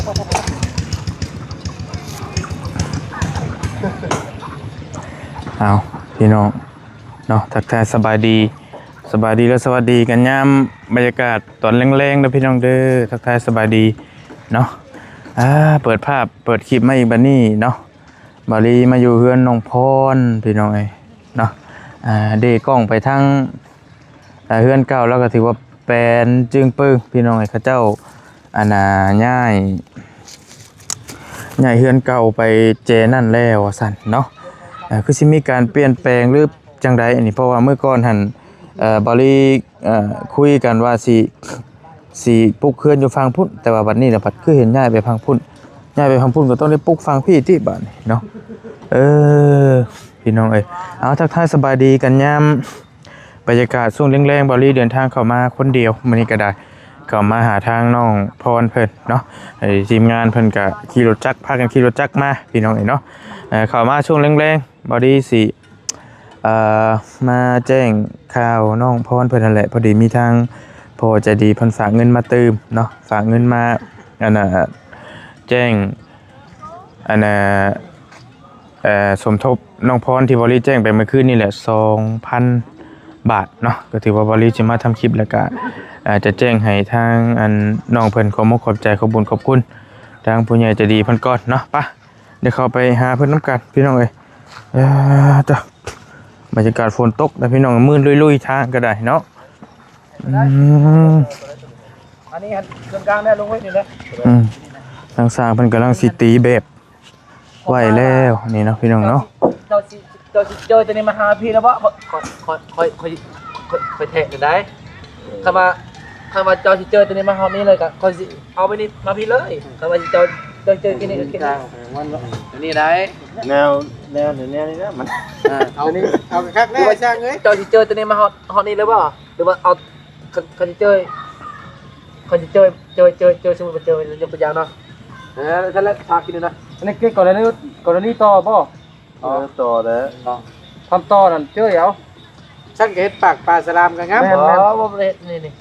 เอาพี่น้องเนาะทักทายสบายดีและสวัสดีกันยามบรรยากาศตอนแรงๆนะพี่น้องเด้อทักทายสบายดีเนาะเปิดภาพเปิดคลิปมาอีกบัดนี้เนาะบาลีมาอยู่เฮือนน้องพรพี่น้องเอ้ยเนาะเดกล้องไปทางเฮือนเก่าแล้วก็ถือว่าแปลนจึงปึ้งพี่น้องเอ้ยเขาเจ้าย้ายเฮือนเก่าไปเจนั่นแล้วสั่นเนาะคือสิมีการเปลี่ยนแปลงหรือจังใดอันนี้เพราะว่าเมื่อก่อนหันบริคุยกันว่าสิปลูกเขื่อนอยู่ฝั่งพุ่นแต่ว่าบัดนี้น่ะบัดคือเห็นย้ายไปฝั่งพุ่นก็ต้องได้ปลูกฝั่งพี่ที่บัดนี้เนาะพี่น้องเอ้ยเอาทักทายสบายดีกันยามบรรยากาศช่วงแรงๆบริเดินทางเข้ามาคนเดียวมื้อนี้ก็ได้เข้ามาหาทางน้องพรเพิ่นเนาะทีมงานเพิ่นก็ขี่รถจักรพากันขี่รถจักรมาพี่น้องเอ้ยเนาะเข้ามาช่วงแรงๆบริสิมาแจ้งข่าวน้องพรเพิ่นนั่นแหละพอดีมีทางพอใจดีเพิ่นฝากเงินมาเติมเนาะฝากเงินมาแจ้งสมทบน้องพรที่บริแจ้งไปเมื่อคืนนี่แหละ 2,000 บาทเนาะก็ถือว่าบริจะมาทำคลิปแล้วก็จะแจ้งให้ทางน้องเพิ่นขอบใจขอบบุญขอบคุณทางผู้ใหญ่ใจดีเพิ่นก่อนเนาะปะเดี๋ยวเข้าไปหาเพิ่นน้ำกันพี่น้องเอ้ยจ้ะบรรยากาศฝนตกแต่พี่น้องมืดลุยๆทางก็ได้เนาะอันนี้เครื่องกลางได้ลงไว้นี่แหละทางสร้างเพิ่นกำลังสิตีแบบไหวแล้วนี่เนาะพี่น้องเนาะเจ้าเจอตัวนี้มาหาพี่แล้วบ่ค่อยแทะกันได้ถ้ามาเจ้าสิเจอตัวนี้มาเฮานี้เลยก็ค่อยสิเอาไปนี่มาพี่เลยถ้าว่าสิเจอกินนี่ก็กินอันนี้ได้แนวนี่นะมันเอานี่เอาคักแน่ช่างเอ้ยเจ้าสิเจอตัวนี้มาเฮานี้เลยบ่หรือว่าเอาคันสิเจอสมมุติว่าเจอเป็นตัวอย่างเนาะท่านละพากินนะอันนี้เกี่ยวกับกรณีต่อบ่ต่อแล้วทำต่อนั่นเจอเดี๋ยวช่างเห็ดปากปลาสลามกันงามบ่เฮ็ดนี่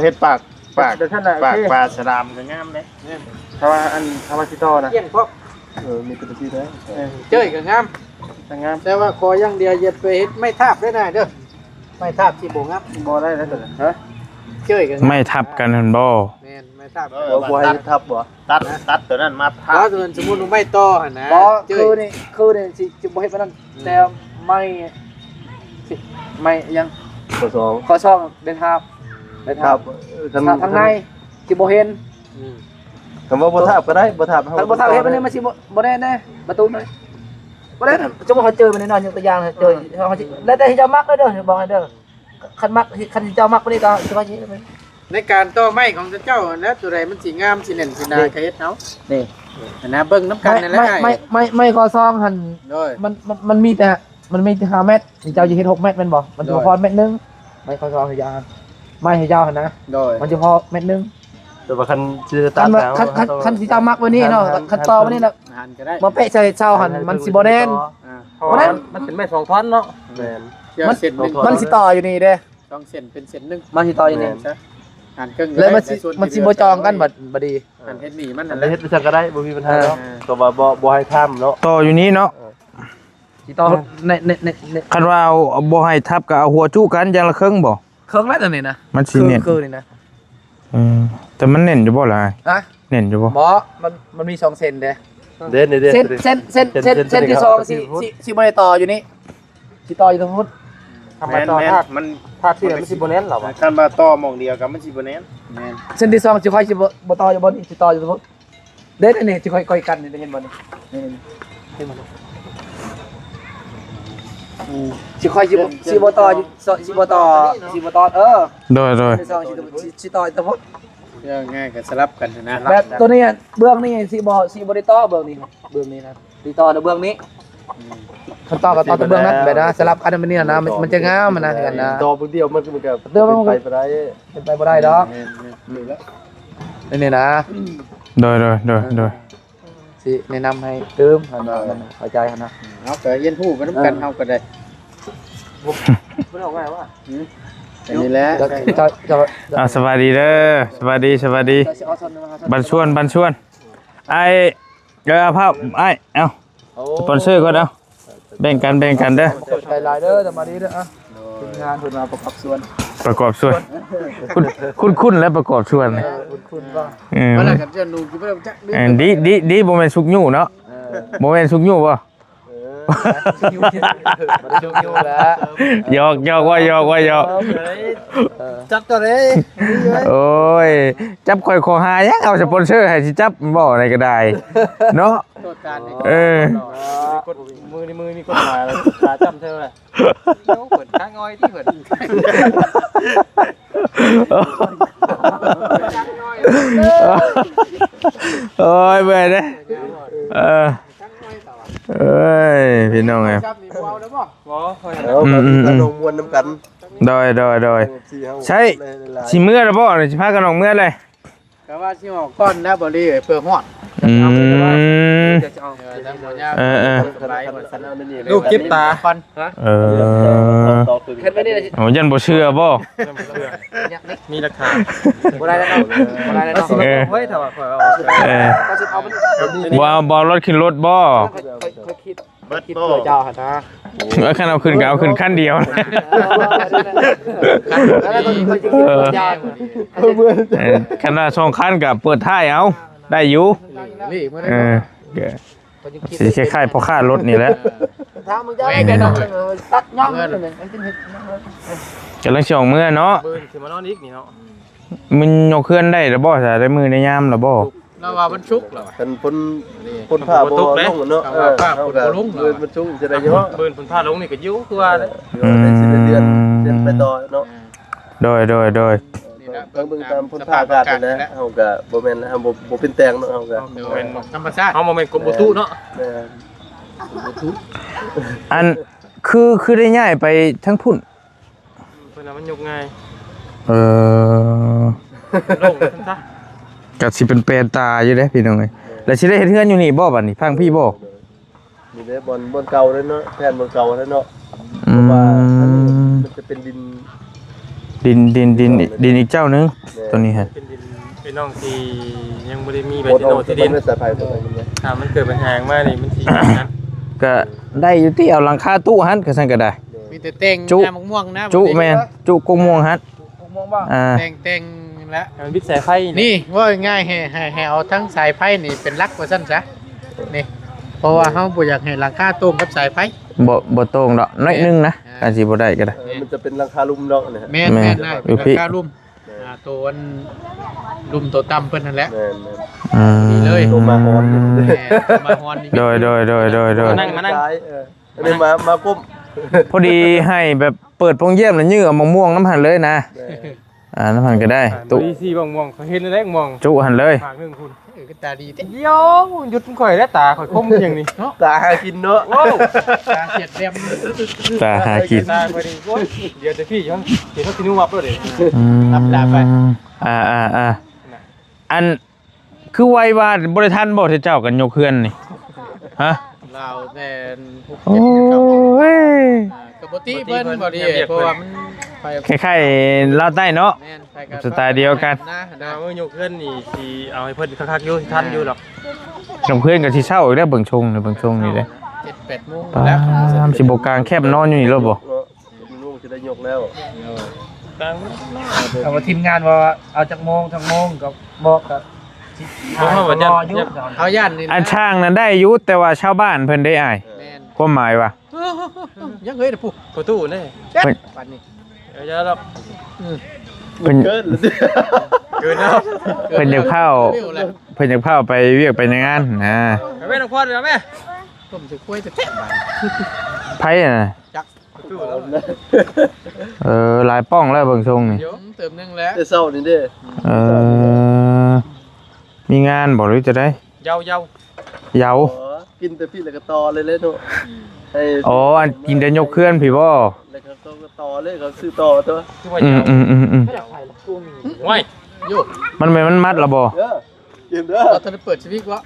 เฮ็ดปากปลาสลามกันงามเด้ถ้าว่าอันทำมาสิต่อนะเกี่ยงพวกมีตัวที่ได้เจอกันงามแต่ว่าขออย่างเดียวอย่าไปเฮ็ดไม่ทาบได้น่ะเด้อไม่ทาบสิบ่งามบ่ได้แล้วฮะเจอกันไม่ทับกันหั่นบ่แม่นไม่ทาบบ่ให้ทับบ่ตัดตัวนั้นมาทาบตัวนั้นสมมุติว่าไม่ต่อหั่นนะคือนี่สิบ่เฮ็ดปานนั้นแต่ไม่ยังข้อ2ได้ทับทางในสิบ่เห็นคำว่าบ่ทับก็ได้บ่ทับถ้าบ่ทับเฮ็ดมันมันสิบ่ได้แน่ประตูเลยบ่ได้จะบ่เขาเจอมันแน่นอนอย่างตัวอย่างเจอเขาสิแล้วแต่ที่เจ้ามักเด้อบอกให้เด้อคันเจ้ามักบ่ได้ก็สิว่าสิในการต่อไม้ของเจ้าแล้วตัวใดมันสิงามสิเน่นสินาก็เฮ็ดเนาะนี่นะเบิ่งน้ำกันนั่นแหละไม่ข้อ2หั่นมันมีแต่5เมตรเจ้าสิเฮ็ด6เมตรแม่นบ่มันสิพอเมตรนึงไม่ข้อ2ให้ยาวไม่ให้ยาวหั่นนะมันจะพอเมตรนึงแต่ว่าคันสิตัดแล้วคันสิเจ้ามักวันนี้เนาะคันต่อวันนี้แล้วมาเปะใส่เช้าหั่นมันสิบ่แน่นบ่แน่นมันเป็นไม้2ท่อนเนาะแม่นมันสิต่ออยู่นี่เด้2เส้นเป็นเส้นนึงมันสิต่ออยู่นี่หันครึ่งแล้วมันสิบ่จองกันบ่ดีหันเฮ็ดนี่มันนั่นแหละเฮ็ดไปซั่นก็ได้บ่มีปัญหาเนาะก็ว่าบ่ให้ทํเนาะต่ออยู่นี้เนาะสิต่อในคันว่าเอาบ่ให้ทับก็เอาหัวจุกันอย่างละครึ่งบ่ครึ่งแล้วตัวนี้นะมันสิเน้นคือนี่นะแต่มันเน้นอยู่บ่ล่ะเน้นอยู่บ่บ่มันมี2เส้นเด้เด่นเส้นที่2สิบ่ได้ต่ออยู่นี่สิต่ออยู่ตรงนู้นทำไมต่อมันภาคที่มันสิบ่แน่นหรอวะคันมาต่อหม่องเดียวกับมันสิบ่แน่นแม่นเส้นที่2สิค่อยสิบ่ต่ออยู่บ่นี่สิต่ออยู่ตรงนู้นเด้อันนี้สิค่อยๆกันนี่เห็นบ่นี่เห็นบ่สิค่อยสิบ่ต่อสิบ่ต่อโดยสิต่อตรงนู้นง่ายก็สลับกันนะแบบตัวนี้เบื้องนี้สิบ่ได้ต่อเบื้องนี้นะสิต่อเบื้องนี้ขั้นตอนกับตอนเบื้องนั้นแบบนะสลับกันมันนี่นะมันจะงามมันนะกันนะต่อเบื้องเดียวมันก็ไปบ่ได้เป็นไปบ่ได้ดอกนี่นะโดยสิแนะนำให้เติมเข้าใจนะเอาก็เย็นฮู้ไปนำกันเฮาก็ได้บ่ได้ออกง่ายว่าอันนี้แหละสวัสดีเด้อสวัสดีบันชวน ไอ้ภาพไอ้เอาสปอนเซอร์ก่อนเอาแบ่งกันเด้อ ใจลายเด้อจะมาดีเด้ออ่ะทีมงานเพิ่นมาประกอบส่วน ประกอบส่วนคุ้นและประกอบส่วน คุณบ้าง มาแล้วกันเจ้าหนูกินบ่ได้จักดิ ดีบ่แม่นสุกยู่เนาะบ่แม่นสุกยู่บ่ มาชมอยู่แล้ว หยอกว่า จับตัวเลย โอ้ยจับข่อยขอหายังเอาสปอนเซอร์ให้สิจับบ่อะไรก็ได้เนาะ ตัวการนี่ เออ กดมือนี่กดมาแล้วขาจำเท่าไหร่ เดี๋ยวเปิดข้างอ้อยที่เปิด โอ้ยเบื่อเด้เอ้ยพี่น้องไง จับนี่เบาแล้วบ่ ขนมมวนน้ำกัน โดยใช่สิเมื่อแล้วบ่สิพากันออกเมื่อเลย ก็ว่าสิออกก้อนนะบ่ดีเพื่อฮอด จะเอาทั้งหมดยาสบายหมดสันเอานี่ลูกกิ๊บตาฟันฮะเห็นไหมนี่ โอ้ยันบ่เชื่อบ่ มีราคา บ่ได้แล้วเนาะบ่ได้แล้วเนาะเฮ้ยถ้าว่าข่อยเอาก็สิเอามัน บ่รถขึ้นรถบ่ ค่อยคิดคิดตัวเจ้าหั่นนะ คันเอาขึ้นก็เอาขึ้นคันเดียว แล้วก็ค่อยคิดตัวยาว คันว่า2คันก็เปิดท้ายเอาได้อยู่ นี่บ่ได้ สิคล้ายๆพอค่ารถนี่แหละ ถ้ามึงจะให้เนาะตัดย่องมันกินเห็ด กำลังสิออกเมื่อเนาะ ปืนสิมานอนอีกนี่เนาะ มันยกเคลื่อนได้หรือบ่ซะได้มือในยามหรือบ่ เราว่ามันชุกเหรอ กันพ่นผ้าบ่ลงเนาะมันชุ่มจะได้เยอะ ปืนผลผ้าลงนี่ก็ยิ้วคือว่าเลย เดือนไปต่อเนาะ โดย เบิ่งตามพ่นผ้าอากาศนี่นะเฮาก็บ่แม่นเฮาบ่เป็นแตงเนาะเฮาก็ เป็น ธรรมชาติ เอาโมเมนต์กรมบุตุเนาะ อันคือได้ย้ายไปทั้งพุ่น เพิ่นน่ะมันยกง่าย เออ ลงซั่นซะ ก็สิเป็นแปลนตาอยู่เด้พี่น้องเอ้ยแล้วสิได้เฮ็ดเฮือนอยู่นี่บ่บัดนี้พังพี่บ่ นี่เด้บนเก่าเลยเนาะแทนบนเก่าแล้วเนาะ อื เพราะว่า ม มันจะเป็นดิน ดินอีกเจ้านึงตัวนี้ฮะ เป็นดินเป็นน้องที่ยังบ่ได้มีใบ โบ โฉนดที่ดิน สายไฟตัวนี้ ถ้ามันเกิดปัญหามานี่มันสินั้น ก็ได้อยู่ที่เอาหลังคาตู้หันก็ซั่นก็ได้ มีแต่เต่ง จุ น้ำม่วงนะ จุแม่นจุกงม่วงหัน ม่วงบ้าง อ่า เต่งแล้ว มันบิดสายไฟ นี่ว่าง่ายให้เอาทั้งสายไฟนี่เป็นลักว่าสั้นซะนี่เพราะว่าเขาบ่อยากให้หลังคาตรงกับสายไฟ บ่ตรงดอกน้อยนึงนะอาจสิบ่ได้ก็ได้ มันจะเป็นราคาลุ่มเนาะนะฮะ แม่นได้ อยู่ หลั พี่ งคาลุ่มตัวอันลุ่มตัวต่ำเพิ่นนั่นแหละ แม่น อืม นี่เลย ตัวมาฮอน มาฮอนนี่ โดย นั่งมานั่ง อันนี้มาก้ม พอดีให้แบบเปิดโปงเยี่ยมแล้วยื้อเอามะม่วงน้ำหันเลยนะน้ำหันก็ได้ ตุ ตุ สีม่วงเขาเห็นแล้วมอง จุหันเลย ฝากนึงคุณ ก็ตาดีแต่ เดี๋ยวหยุดข่อยแล้วตาข่อยคมอย่างนี้ ตาหากินเนาะ โอ้ ตาเสียดเต็ม ตาหากิน ตาข่อยนี่โอ้ยเดี๋ยวจะพี่ย้อนเดี๋ยวเขาสินูวับแล้วเด้ รับดาไป อันคือไวว่าบริทันบอกเจ้ากันยกเคลื่อนนี่ฮะ เราแต่ผู้ โอ้ เจ็บ ย กับปกติเพิ่นบ่ดีเพราะว่ามันไป คล้ายๆลาวใต้เนาะ แม่นไปกับ สไตล์เดียวกัน นะ ดาวโยกเพื่อนนี่สิเอาให้เพิ่นคักๆอยู่ทันอยู่หรอก กับเพื่อนกับที่เช่าอีกแล้วเบิ่งชงเลยเบิ่งชงนี่เลย 7-8 โมง ป้า แล้ว สิบกลางแคบนอนอยู่นี่แล้วบ่ ลูกจะได้ยกแล้ว กลาง เอาว่าทีมงานว่าเอาจากโมงทั้งโมงก็บอกกับ บ่ว่าว่า รออยู่เอาย่านนี่ อันช่างนั้นได้อยุแต่ว่าชาวบ้านเพิ่นได้อาย แม่น ความหมายว่า ยังเฮ้ยเด้อผู้ ประตูนี่ เจ็ดปันนี้ เดี๋ยวจะหรอก เพิ่น เกินเลย เกินแล้ว เพิ่นอยากเข้าเพิ่นอยากเข้าไปเวียกไปในงานนะ ไปแม่น้องพ่อเดี๋ยวแม่ ต้มสิกล้วยจะแซ่บบัด ไผน่ะ ประตูแล้ว หลายป้องแล้วเบิ่งชงนี่ เดี๋ยว เติมนึงแล้ว แต่เศร้านี่เด้ มีงานบ่หรือจะได้ เยา เหยา กินแต่พี่แล้วก็ต่อเลยเลยเนาะให้ อ๋ออันกินได้ยกเคลื่อนพี่บ่ แล้วก็ต่อเลยเขาซื้อต่อตัว คือว่า อื เยาม ไว้ โยก มันมัดละบ่ เด้อยืมเด้อ เราจะเปิดชีวิตวะ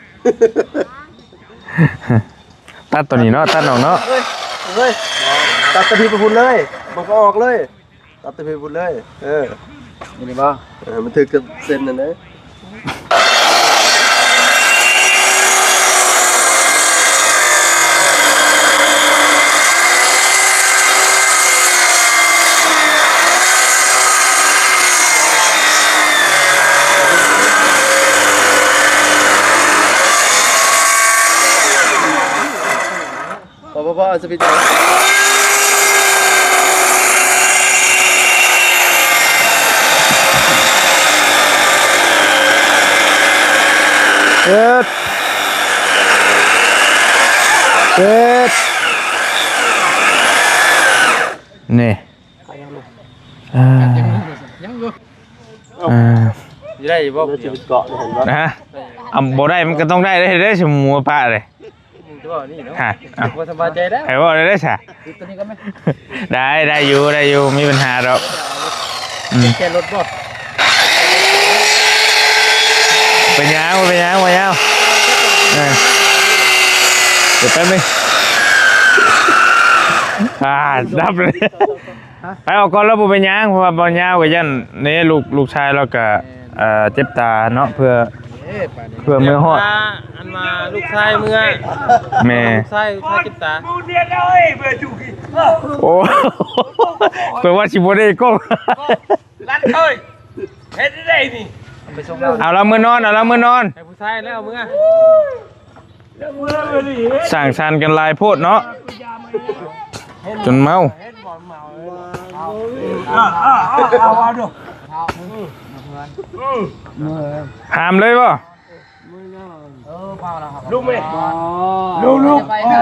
ตัดตัวนี้เนาะตัดออกเนาะ เฮ้ยตัดตะพีไปพุ่นเลยบอกออกเลยตัดตะพีพุ่นเลยนี่บ่ มันถือกับเส้นนั่นนะ บ่เอาสปิตเอ็ดนี่จะได้บ่ ชีวิตเกาะเห็นบ่ นะฮะบ่ได้มันก็ต้องได้ได้สมัวป้าเลย จะบอกนี่เนาะ ฮะ บ่สบายใจแล้ว ไอ้บ่ได้ซะ ตัวนี้ก็ไม่ ได้อยู่มีปัญหาดอก แค่รถบ่ เป็นยังเดี๋ยวแป๊บนึงดับเลยไปออกก่อนแล้วบ่เป็นยังเพราะว่าบ่ยาวก็ยันนี่ลูกชายเราก็เจ็บตาเนาะเพื่อมือฮอด อันมาลูกชายเมื่อ แม่ ลูกชายจิตตา โอ้เพิ่นว่าสิบ่ได้ก้ม ลั่นเอ้ยเฮ็ดได้นี่ไปส่งเรา เอาละมื้อนอนให้ผู้ชายแล้วเมื่อ สั่งชันกันหลายโพดเนาะจนเมาหามเลยป่ะ ลูกแม่ ลูกไปไหน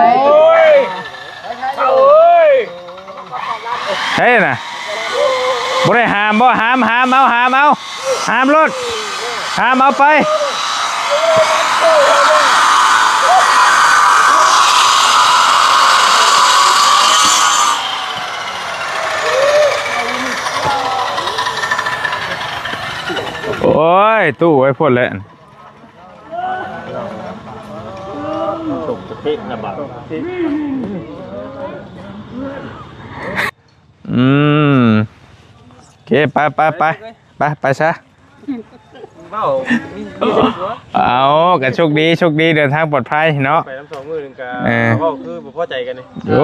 เฮ้ยน่ะบ่ได้หามบ่หามเอาหามรถหามเอาไปโอ้ยตู้ไว้พ่นเลย ตกประเทศนะบาด โอเคไปซะ เบ้ามี เอากันโชคดีเดินทางปลอดภัยเนาะ ไปน้ำสองมือนึงกะก็คือบ่พอใจกันนี่ โอ้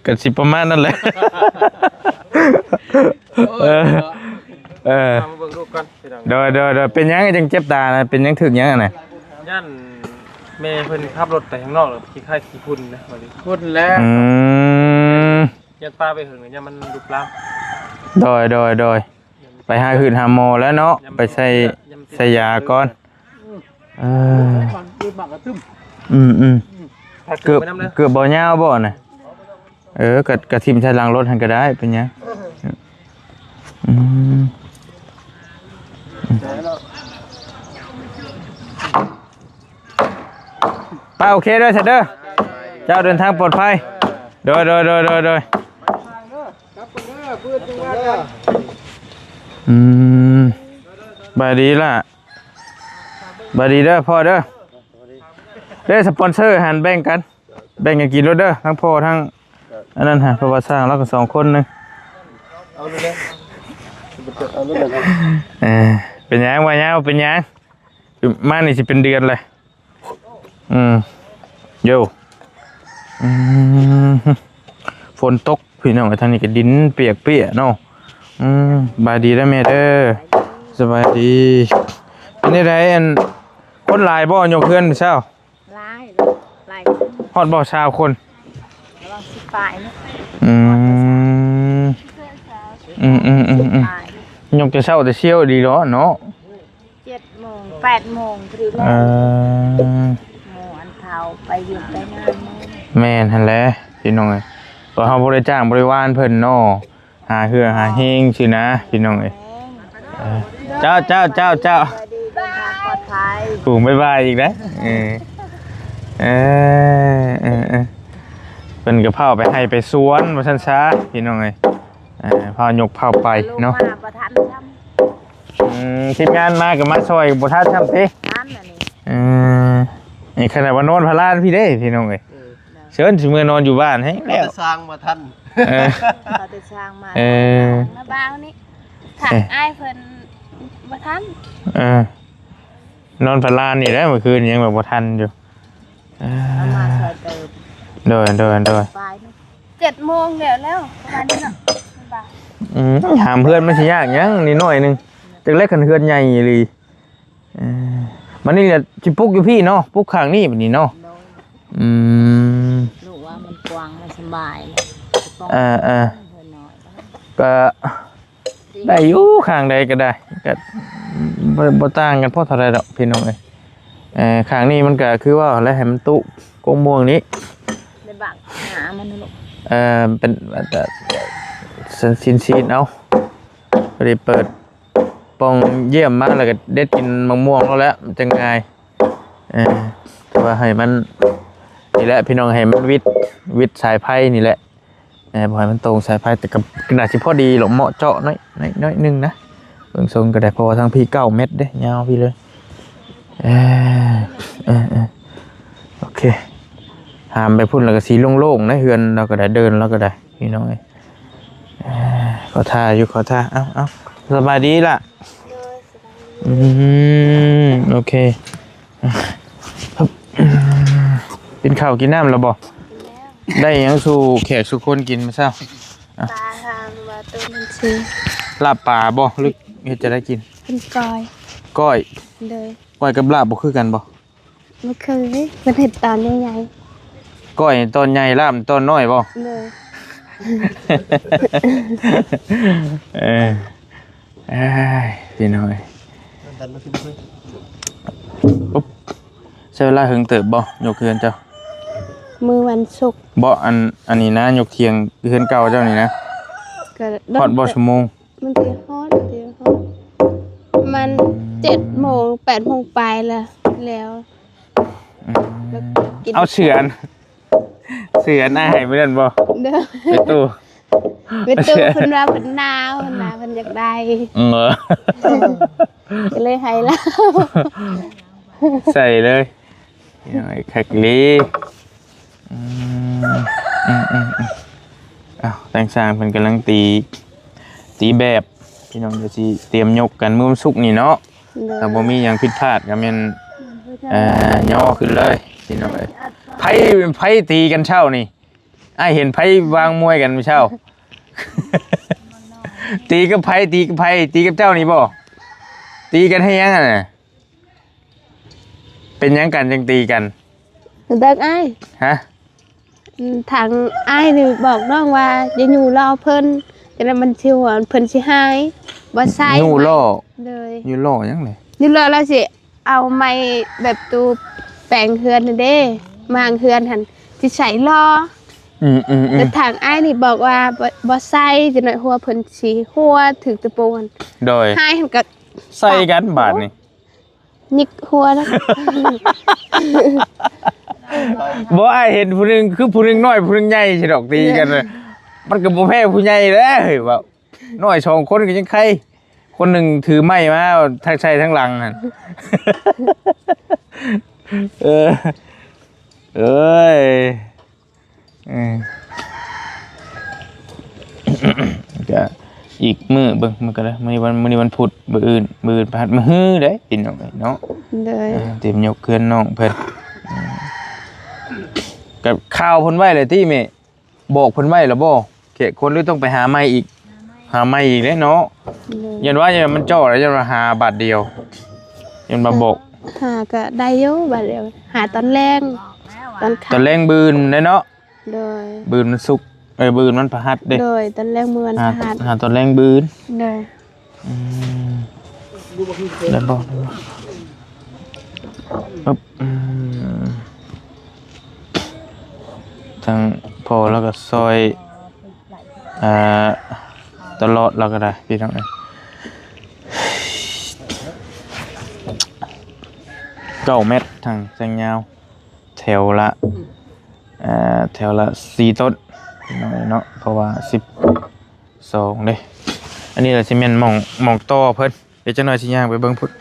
กันสิประมาณนั่นแหละมาเบิ่งลูกก่อนพี่น้อง โดยเป็นยังจังเจ็บตานะเป็นยังถึกยังน่ะ ย่านแม่เพิ่นขับรถไปข้างนอกแล้วขี้ค่ายขี้พุ่นนะว่าดิ พุ่นแล้ว ยันป้าไปถึงเนี่ยมันลุกลาม โดยไปหาหื่นหาหมอแล้วเนาะไปใส่ยาก่อนเกือบบ่ยาวบ่น่ะกระทิมใช้ล้างรถหันก็ได้เป็นยังป้าโอเคด้วยเสร็จเด้อเจ้าเดินทางปลอดภัยโดยบายดีล่ะบายดีเด้อพ่อเด้อได้สปอนเซอร์หันแบ่งกันกินรถเด้อทั้งพ่อทั้งอันนั้นฮะเพราะว่าสร้างแล้วก็2คนนึงเป็นยังวะยาวเป็นยังมานี่สิเป็นเดือนเลยโย่ฝนตกพี่น้องทางนี้ก็ดินเปียกเนาะบายดีแล้วแม่เด้อสบายดีเป็นได้อันคนหลายบ่ยกเพื่อนเช้าหลายฮอดบ่ชาวคน ระวังสิปลายนะยกจะเช้าแต่เชี่ยวดีเนาะ7 โมง 8 โมงพอดีแล้วหมู่อันเฒ่าไปเวียนไปงานแม่นหั่นแหละพี่น้องเอ้ยก็เฮาบ่ได้จ้างบริวารเพิ่นเนาะหาเฮือหาเฮงสินะพี่น้องเอ้ยเจ้าไปดีเดินทางปลอดภัยปลูกบ๊ายบายอีกนะเพิ่นก็พาไปให้ไปสวนว่าซั่นซะพี่น้องเอ้ยพายกพาไปเนาะ บ่ทันซ้ำทีมงานมาก็มาซอยบ่ทันซ้ำติ ทันอันนี้นี่ขนาดว่านอนพลานพี่เด้พี่น้องเอ้ยเชิญสิมื้อนอนอยู่บ้านให้แล้ว สร้างมาทัน เขาจะสร้างมามาบ้างนี่ถักอ้ายเพิ่นบ่ทันนอนพลานนี่แหละเมื่อคืนยังแบบบ่ทันอยู่เอามาซอยเติมโดยบ่าย7 โมงแล้วประมาณนี้เนาะบ่ายหามเพื่อนมันสิยากยังนิดหน่อยนึงจักเล็กกันเฮือนใหญ่อีหลีมันนี่สิปลุกอยู่พี่เนาะปลุกข้างนี้บัดนี้เนาะลูกว่ามันกว้างมัน สบายเลย อ่า เพิ่นน้อย ก็ได้อยู่ข้างใดก็ได้ก็บ่ต่างกันเพราะเท่าไรดอกพี่น้องเอ้ยข้างนี้มันก็คือว่าแล้วให้มันตุกงม่วงนี้ ได้บักหามันลูก เป็นซีนเอาพอดีเปิดปองเยี่ยมมากแล้วก็เด็ดกินมะม่วงแล้วมันจะง่ายแต่ว่าให้มันนี่แหละพี่น้องให้มันวิทสายไพ่นี่แหละพอให้มันตรงสายไพ่แต่กับขนาดที่พอดีหลงเหมาะเจาะน้อยนึงนะเบื้องทรงก็ได้เพราะว่าทั้งพี่9 เม็ดเด้ยาวพี่เลยโอเคหามไปพุ่นแล้วก็สีโล่งๆนะเฮือนเราก็ได้เดินเราก็ได้พี่น้องขอท่าอยู่ขอท่าเอาสบายดีล่ะโอเคกินข้าวกินน้ำแล้วบ่ได้ยังสู่แขกสู่คนกินมาเช้า ปลาทางว่าตัวมันสิ ลาบป่าบ่หรือเฮ็ดจะได้กิน เป็นก้อย ก้อย เลย ก้อยกับลาบบ่คือกันบ่ ไม่เคยมันเห็ดตอนใหญ่ ก้อยตอนใหญ่ลาบตอนน้อยบ่ ๆเลย พี่น้อยปุ๊บใช้เวลาถึงเติบบ่ยกเฮือนเจ้า มือวันศุกร์ บ่อันนี้นะยกเคียงเฮือนเก่าเจ้านี่นะ ก็ ฮอดบ่ชั่วโมง มันตีฮอดมัน7 โมง 8 โมงไปแล้วกิน เอาเฉือนอ้ายบ่นั่นบ่ เด้อ ไปตู้ ไปตู้เพิ่นว่าเพิ่นหนาวเพิ่นอยากได้ ก็เลยให้แล้ว ใส่เลยพี่น้อยคักลีแต่งสร้างเพิ่นกำลังตีแบบพี่น้องจะสิเตรียมยกกันมื้อวันศุกร์นี่เนาะถ้าบ่มีหยังผิดพลาดก็แม่นย่อขึ้นเลยพี่น้องเอ้ยไผตีกันเช้านี่อ้ายเห็นไผวางมวยกันเช้า ตีกับไผตีกับเจ้านี่บ่ตีกันให้ยังน่ะเป็นยังกันจังตีกัน เด็กอ้าย ฮะ ทางอ้ายนี่บอกน้องว่าจะอยู่รอเพิ่นจะได้มันสิว่าเพิ่นสิหายบ่ใส่ ยูโร เลย ยูโรยังไง นี่เราสิเอาไม้แบบตูแปลงเฮือนนั่นเด้มางเฮือนหั่นสิใส่รอแต่ทางอ้ายนี่บอกว่าบ่ใส่จะหน่อยหัวเพิ่นสิหัวถึกตะปูน โดย หายหั่นก็ ใส่กันบาทนี่ ยิกหัวแล้ว บ่อ้ายเห็นผู้หนึงคือผู้หนึงน้อยผู้หนึงใหญ่สิดอกตีกันเลยมันก็บ่แพ้ผู้ใหญ่เด้อเฮ้ยว่าน้อย2 คนก็ยังใครคนหนึ่งถือไม้มาทั้งใช้ทั้งหลังหั่น เอ้ยก็อีกมื้อเบิ่งมันก็ได้มื้อนี้วันพุธมื้ออื่นพฤหัสมื้อเด้พี่น้องเนาะ เลย เตรียมยกเคลื่อนน้องเพิ่นกับข้าวเพิ่นไว้เลยที่แม่บอกเพิ่นไว้แล้วบ่เขตคนหรือต้องไปหาไม้อีกเด้เนาะยันว่าอย่ามันจ่อแล้วยันว่าหาบาทเดียวยันมาบอก หาก็ได้อยู่บัดเดียวหาตอนแรงตอน ตอนแรงบืนเด้เนาะ โดย บืนมันสุกบืนมันพฤหัสเด้ โดยตอนแรงมื้อวันพฤหัส หาตอนแรงบืน โดย แล้วบอกปึ๊บทางพอแล้วก็ซอยตลอดเราก็ได้พี่น้อง9 เม็ดทางแสงยาวแถวละ4 ต้นพี่น้องเนาะเพราะว่า12เด้อันนี้เราสิแม่นหม่องต่อเพิ่นเดี๋ยวจักหน่อยสิย่างไปเบิ่งพุ่น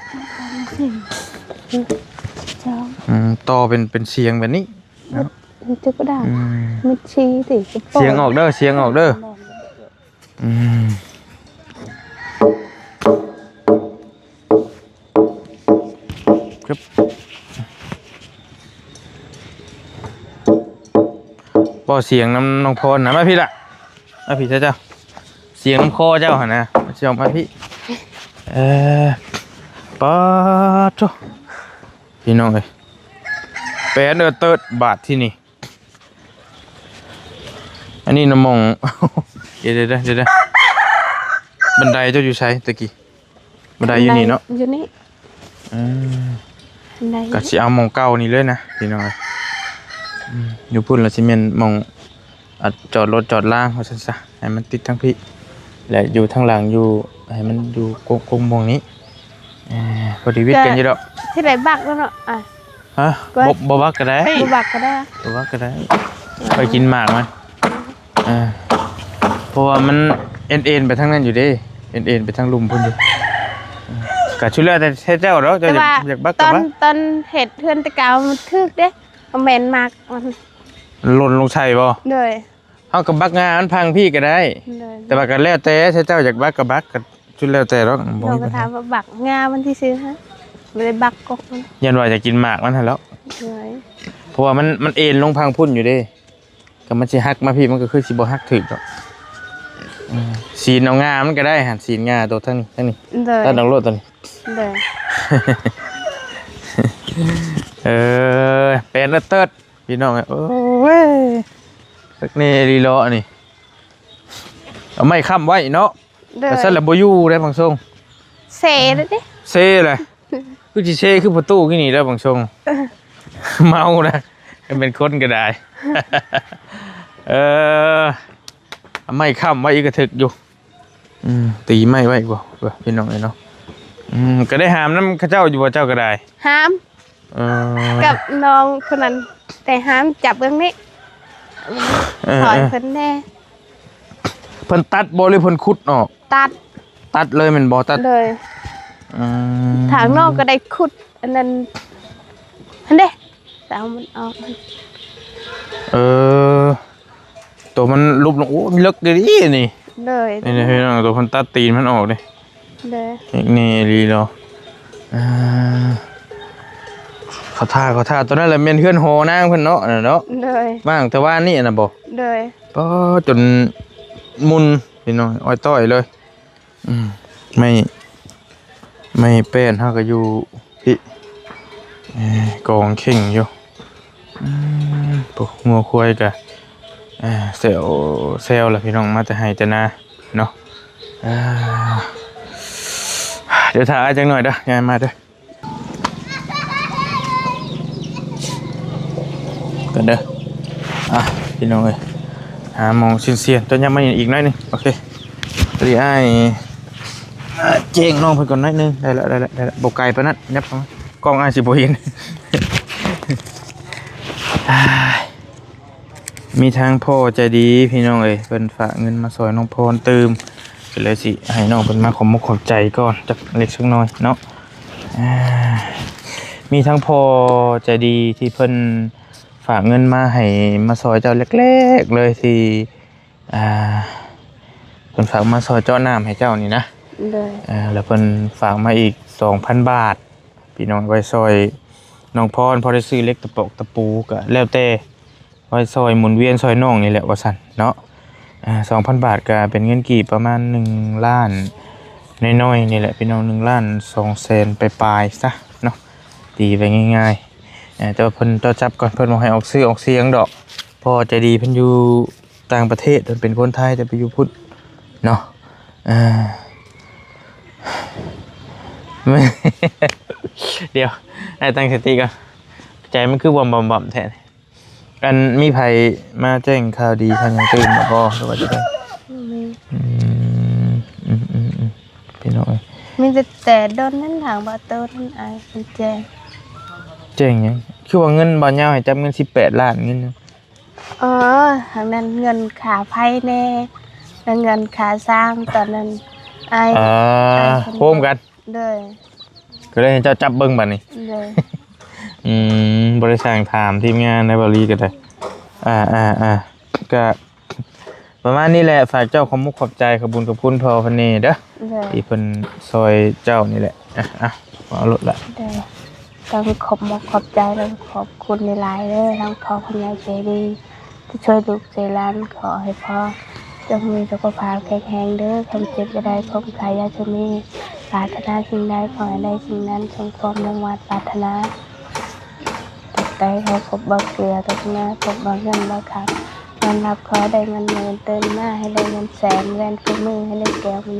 ต่อเป็นเสียงแบบนี้เนาะ จะก็ได้มิดชีสิ เสียงออกเด้อครับบ่เสียงน้องพรนะมาพี่ล่ะมาพี่เจ้าเสียงน้ำคอเจ้าหั่นนะมาเสียงมาพี่ป๊าดโธ่พี่น้องเอ้ยแปดเติร์ดบาทที่นี่ อันนี้น้ำมอง เดี๋ยวบันไดเจ้าอยู่ใช้ตะกี้บันไดอยู่นี่เนาะ อยู่นี่ อืม บันได ก็สิเอาหมองเก่านี่เลยนะพี่น้องอยู่พุ่นแล้วสิแม่นหมองจอดรถจอดล่างว่าซั่นซะให้มันติดทั้งพี่และอยู่ทางหลังอยู่ให้มันอยู่กงมองนี้พอดีวิทย์กันอยู่ดอก ที่ไหนบักแล้วเนาะอ่ะ ฮะบ่บักก็ได้ บ่บักก็ได้ บ่บักก็ได้ไปกินหมากมันเพราะว่ามันเอ็นไปทางนั้นอยู่เด้เอ็นไปทางลุมพุ่นอยู่ก็ชุดแรกแต่เจ้าเนาะเจ้าอยากบักก็บัก ตอนเห็ดเทือนตะกาวมันทึกเด้แม่นมากมัน หล่นลงใช่บ่ เลย เฮาก็บักงามันพังพี่ก็ได้ เลย แต่ว่าก็แล้วแต่เจ้าอยากบักก็บักก็ชุดแล้วแต่เนาะบ่ เรา มี ก็ ปัญหา ถามว่าบักงามันที่ซื้อฮะไม่ได้บักกกมัน ยันว่าจะกินหมากมันหั่นแล้ว เลย เพราะว่ามันเอ็นลงพังพุ่นอยู่เด้ก็มันสิหักมาพี่มันก็คือสิบ่หักถึกดอกสีนเอางามันก็ได้หั่นสีนงาตัวทั้งนี้ เลย ตัดดอกโลดตัวนี้ เลย เป็นเติร์ดพี่น้องโอ้ยสักนี่ลีโลนี่เอาไม่ค้ำไว้เนาะ เลย แต่สั่นแล้วบ่อยู่ได้บางทรง เสเลยดิ เซ่เลยคือสิเซ่คือประตูที่นี่ได้บางทรงเมานะเป็นคนก็ได้ เอาไม่ค้ำไว้อีกกระถึกอยู่ตีไม่ไว้บ่พี่น้องเนาะก็ได้หามน้ำข้าเจ้าอยู่บ่เจ้าก็ได้ ห้ามกับน้องคนนั้นแต่ห้ามจับเรื่องนี้ถอยเพิ่นแน่ เพิ่นตัดบ่หรือเพิ่นขุดออก ตัด เลยแมันบ่ตัด เลยทางนอกก็ได้ขุดอันนั้นอันเด้แต่เอามันออกมัน ตัวมันลุบลงโอ้มีเลิกเดี๋ยวนี้นี่ เลย นี่พี่น้องตัวเพิ่นตัดตีนมันออกดิ เลย นี่ลีโลเขาท่าตัวนั้นแหละแม่นเฮือนโหนางเพิ่นเนาะเนาะ เลย ว่างแต่ว่านี่น่ะบ่ เลย ก็จนมุนพี่น้องอ้อยต้อยเลยไม่เป็นเฮาก็อยู่พี่กองเข่งอยู่ปุ๊งัวควายก็เซลล่ะพี่น้องมาแต่ให้แต่นาเนาะเดี๋ยวถ่ายจังหน่อยเด้องานมาเด้อกันเด้อพี่น้องเอ้ยหาหมองเซียนๆตัวยังไม่อีกน้อยนึงโอเคตอนนี้ไอ้เจ๊งน้องเพิ่นก่อนน้อยนึงได้ละบกไก่ปะนั่นยับกล้องอ้ายสิบ่เห็น มีทางพ่อใจดีพี่น้องเอ้ยเพิ่นฝากเงินมาซอยน้องพรเติมก็เลยสิให้น้องเพิ่นมาขอมกขอบใจก่อนจักเล็กสักน้อยเนาะมีทั้งพ่อใจดีที่เพิ่นฝากเงินมาให้มาซอยเจ้าเล็กๆเลยที่เพิ่นฝากมาซอยเจ้าน้ำให้เจ้านี่นะ เลย แล้วเพิ่นฝากมาอีก 2,000 บาทพี่น้องไว้ซอยน้องพรพอได้ซื้อเล็กตะปอกตะปูก็แล้วแต่ไว้ซอยหมุนเวียนซอยน้องนี่แหละว่าซั่นเนาะ2,000 บาทก็เป็นเงินกี่ประมาณ1ล้านน้อยๆนี่แหละพี่น้อง1ล้าน2แสนปลายๆซะเนาะตีไปง่ายๆแต่ว่าเพิ่นต้องจับก่อนเพิ่นบ่ให้ออกซื้อออกเสียงดอกพอใจดีเพิ่นอยู่ต่างประเทศเพิ่นเป็นคนไทยแต่ไปอยู่พุทธเนาะเดี๋ยวให้ตั้งสติก่อนใจมันคือบ่มๆแท้กันมีไผมาแจ้งข่าวดีทางยังตื่นบ่หรือว่าจะได้พี่น้อง มีแต่โดนนั่นทางบ่โตนั่นไอ้เป็นแจง แจ้งหยังคือว่าเงินบ่ยาวให้จับเงิน18ล้านเงินนึง ทางนั้นเงินขาไพ่แน่แล้วเงินขาสร้างตอนนั้นไอ้ โฮมกัน เลย ก็เลยให้เจ้าจับเบิ่งบัดนี้ เลย บริษัทถามทีมงานในบริก็ได้ก็ประมาณนี้แหละฝากเจ้าขอมุกขอบใจขอบคุญกับคุณพ่อพเนเด้อ เลย ที่เพิ่นซอยเจ้านี่แหละเอารถละ เลยต้องขอบใจแล้วขอบคุณในหลายๆเลยทั้งพ่อคุณยายใจดีที่ช่วยลูกใจร้านขอให้พ่อจะมีสุขภาพแข็งแรงเด้อคำเจ็บจะได้คมขายาจะมีปรารถนาสิ่งใดขอให้ได้สิ่งนั้นสมความดังหวังปรารถนาตัดใจเขาพบบ่เกลือตัดหน้าพบบ่เงินบ่ขาด ตอนรับขอได้เงินหมื่นตื่นมาให้ได้เงินแสนแวนคู่มือให้ได้แก้วมี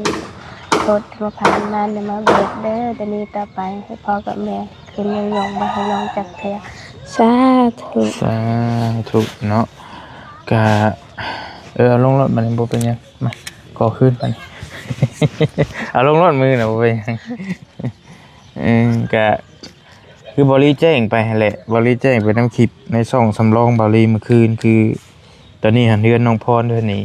โทษมาผ่านมาเดี๋ยวมาเบิดเด้อแต่นี้ต่อไปให้พ่อกับแม่คืนยังยองมาให้ยองจักเทียสาธุ สาธุเนาะกะเอาลงรถมันบ่เป็นหยังมาขอขึ้นไป เอาลงรถมือน่ะบ่เป็นหยังกะคือบริแจ้งไปหั่นแหละบริแจ้งไปน้ำคลิปในช่องสำรองบริเมื่อคืนคือตอนนี้หันเดือนน้องพรเดือนนี้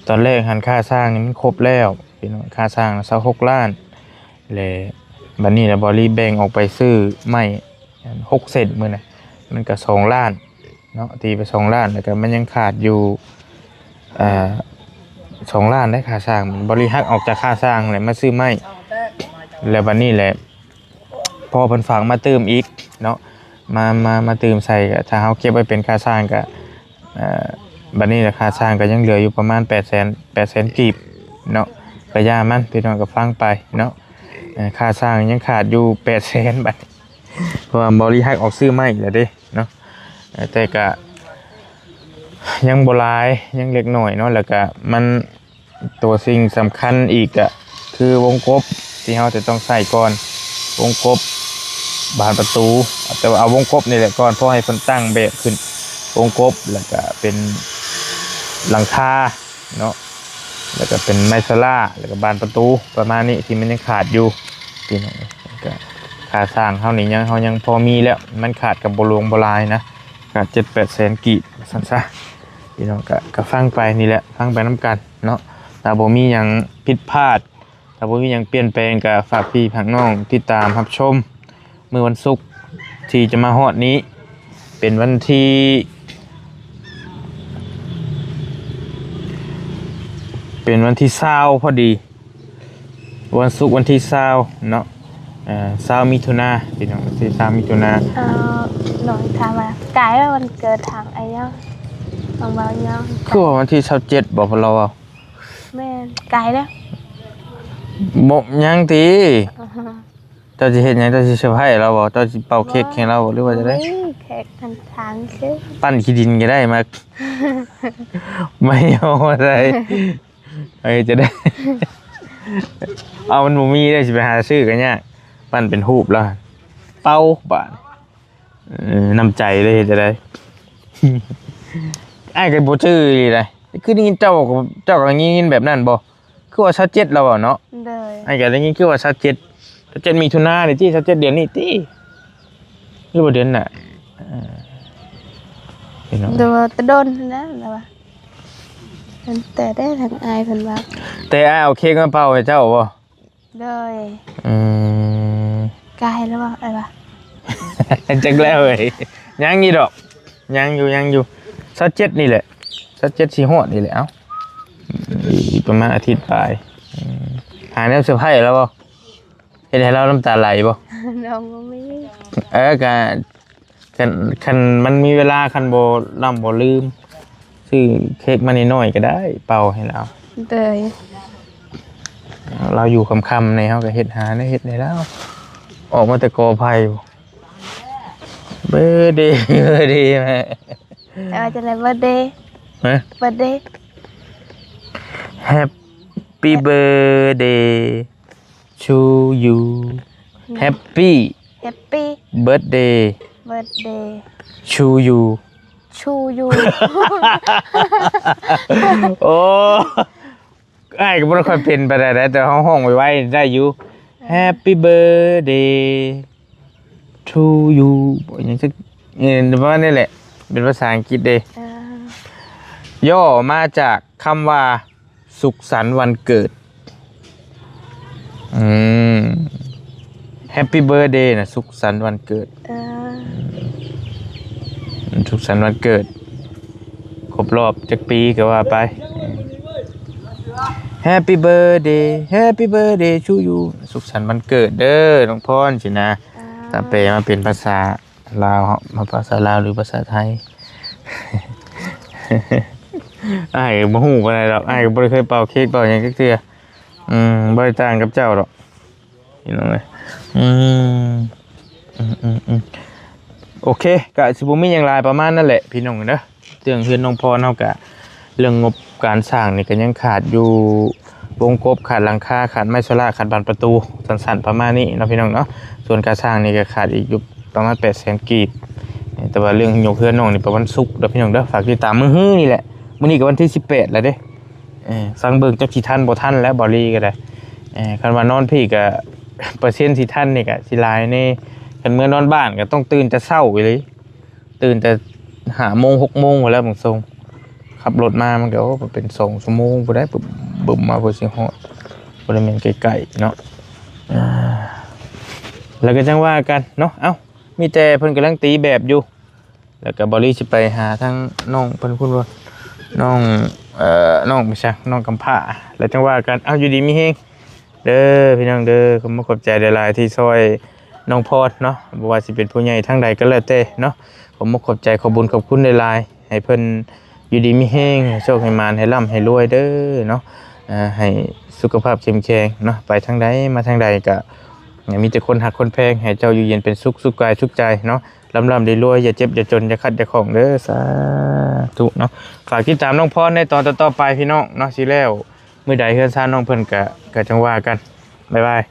ตอนแรกหันค่าสร้างนี่มันครบแล้วพี่น้องค่าสร้าง26ล้านและบัดนี้นะบริแบ่งออกไปซื้อไม้6เซนมื้อน่ะมันก็2ล้านเนาะตีไป2ล้านแล้วก็มันยังขาดอยู่2ล้านได้ค่าสร้างบริหักออกจากค่าสร้างแล้วมาซื้อไม้แล้วบัดนี้แหละพอเพิ่นฝากมาเติมอีกเนาะมาเติมใส่ก็ถ้าเฮาเก็บไว้เป็นค่าสร้างก็บัดนี้ราคาสร้างก็ยังเหลืออยู่ประมาณ800,000กีบเนาะก็ย่ามันพี่น้องก็ฟังไปเนาะค่าสร้างยังขาดอยู่800,000บาทเพราะว่าบริหักออกซื้อไม้แล้วเด้เนาะแต่ก็ยังบ่หลายยังเล็กน้อยเนาะแล้วก็มันตัวสิ่งสำคัญอีกก็คือวงกบที่เฮาจะต้องใส่ก่อนวงกบบานประตูแต่ว่าเอาวงกบนี่แหละก่อนเพราะให้เพิ่นตั้งแบบขึ้นวงกบแล้วก็เป็นหลังคาเนาะแล้วก็เป็นไม้สลาแล้วก็บานประตูประมาณนี้ที่มันยังขาดอยู่พี่น้องก็ค่าสร้างเฮานี่เฮายังพอมีแล้วมันขาดกับบ่หลวงบ่หลายนะขาด 7-800,000กีบซั่นซะพี่น้องก็ฟังไปนี่แหละฟังไปนํกันเนาะถ้าบ่มีหยังผิดพลาดถ้าบ่มีหยังเปลี่ยนแปลงก็ฝากพี่ฝากน้องติดตามรับชมมื้อวันศุกร์ที่จะมาฮอดนี้เป็นวันที่20พอดีวันศุกร์วันที่20เนาะ20มิถุนายนพี่น้องที่20มิถุนายน หน่อยถามว่าไกลว่าวันเกิดทางไอ้ยังบางเบายัง คือว่าวันที่27บ่พอเราเอา แม่ไกลแล้ว บ่ยังติเจ้าสิเฮ็ดหยังเจ้าสิเซอร์ไพรส์เราบ่เจ้าสิเป่าเค้กให้เราบ่หรือว่าจะได้ แขกทางซื้อ ปั้นขี้ดินก็ได้มาไม่เอาอะไรจะได้ เอามันบ่มีได้สิไปหาซื้อกันยากปั้นเป็นรูปแล้วเป่าบาดน้ำใจเลยจะได้ อ้ายก็บ่ชื่ออีหลีคือได้ยินเจ้าก็ยินแบบนั้นบ่คือว่า27แล้วเนาะ เลย อ้ายก็ได้ยินคือว่า27มิถุนายนนี่ติ27เดือนนี้ติหรือว่าเดือนน่ะพี่น้อง ดูตะโดนนะแล้วว่าแต่ได้ทางอายเพิ่นว่า แต่อ้ายเอาเค้กมาเป่าให้เจ้าบ่ เลย Ừ. ไกลแล้วว่าอะไรวะ จักแล้วเอ้ยยังอีดอกยังอยู่27นี่แหละ27สิฮอดนี่แหละเอ้าอีกประมาณอาทิตย์ปลายหาแนวเซอร์ไพรส์แล้วบ่เฮ็ดให้เราน้ำตาไหลบ่ น้องก็มี คันมันมีเวลาคันบ่ล่ำบ่ลืมซื้อเค้กมาน้อยๆก็ได้เป่าให้เรา เลย เราอยู่ค่ำๆในเฮาก็เฮ็ดหาได้เฮ็ดได้แล้วออกมาแต่กอไผ่เบอร์เดย์แม่ แต่ว่าจะได้เบิร์ดเดย์ ฮะ เบิร์ดเดย์ Happy birthday to you Happy แฮปปี้ birthday เบิร์ดเดย์ to you ชูยู โอ้ไอ้ก็บ่ค่อยเป็นไปได้แต่ห้องไว้ได้อยู่ Happy birthday to you บ่ยังสักประมาณนี้แหละเป็นภาษาอังกฤษเด้ย่อมาจากคำว่าสุขสันต์วันเกิดHappy birthday นะสุขสันต์วันเกิดสุขสันต์วันเกิดครบรอบจักปีก็ว่าไป Happy birthday to you สุขสันต์วันเกิดเด้อน้องพรสินะตามแปลมาเป็นภาษาลาวมาภาษาลาวหรือภาษาไทย อ้ายบ่ฮู้ปานใดดอกอ้ายก็บ่ได้เคยเป่าเค้กเป่าหยังจักเทื่อบ่ได้ต่างกับเจ้าดอกพี่น้องเอ้ย โอเคก็สิบ่มีหยังหลายประมาณนั่นแหละพี่น้องเด้อเรื่องเฮือนน้องพรเฮาก็เรื่องงบการสร้างนี่ก็ยังขาดอยู่วงกบขาดหลังคาขาดไม้โซล่าขาดบานประตูสั้นๆประมาณนี้เนาะพี่น้องเนาะส่วนการสร้างนี่ก็ขาดอีกอยู่ประมาณ 800,000 กีบแต่ว่าเรื่องยกเฮือนน้องนี่ประมาณศุกร์เด้อพี่น้องเด้อฝากติดตามมื้อฮื้อนี่แหละมื้อนี้ก็วันที่18แล้วเด้ฟังเบิ่งจักสิทันบ่ทันแล้วบ่รีก็ได้คันว่านอนพี่ก็เปอร์เซ็นต์สิทันนี่ก็สิหลายแน่คันเมื่อนอนบ้านก็ต้องตื่นแต่เช้าไปเลยตื่นแต่5 โมง 6 โมงพุ่นแล้วบางทรงขับรถมามันก็เป็น2 ชั่วโมงบ่ได้บึ้มมาเพื่อสิฮอดบ่ได้แม่นไกลๆเนาะแล้วก็จังว่ากันเนาะเอ้ามีแต่เพิ่นกำลังตีแบบอยู่แล้วก็บ่รีสิไปหาทางน้องเพิ่นพูดว่าน้องน้องไม่ใช่น้องกำพร้าแล้วจังว่ากันเอ้าอยู่ดีมีเฮงเด้อพี่น้องเด้อขอบใจหลายๆที่ช่วยน้องพอดเนาะบ่ว่าสิเป็นผู้ใหญ่ทางใดก็แล้วแต่เนาะผมขอบใจขอบบุญขอบคุณหลายๆให้เพิ่นอยู่ดีมีแห้งให้โชคให้มานให้ร่ำให้รวยเด้อเนาะให้สุขภาพเข้มแข็งเนาะไปทางใดมาทางใดก็มีแต่คนหักคนแพงให้เจ้าอยู่เย็นเป็นสุขสุขกายสุขใจเนาะร่ำได้รวยอย่าเจ็บอย่าจนอย่าขัดอย่าของเด้อสาธุเนาะฝากติดตามน้องพรในตอนต่อๆไปพี่น้องเนาะสิแล้วมื้อใดเฮือนซ่านน้องเพิ่นก็จังว่ากันบ๊ายบาย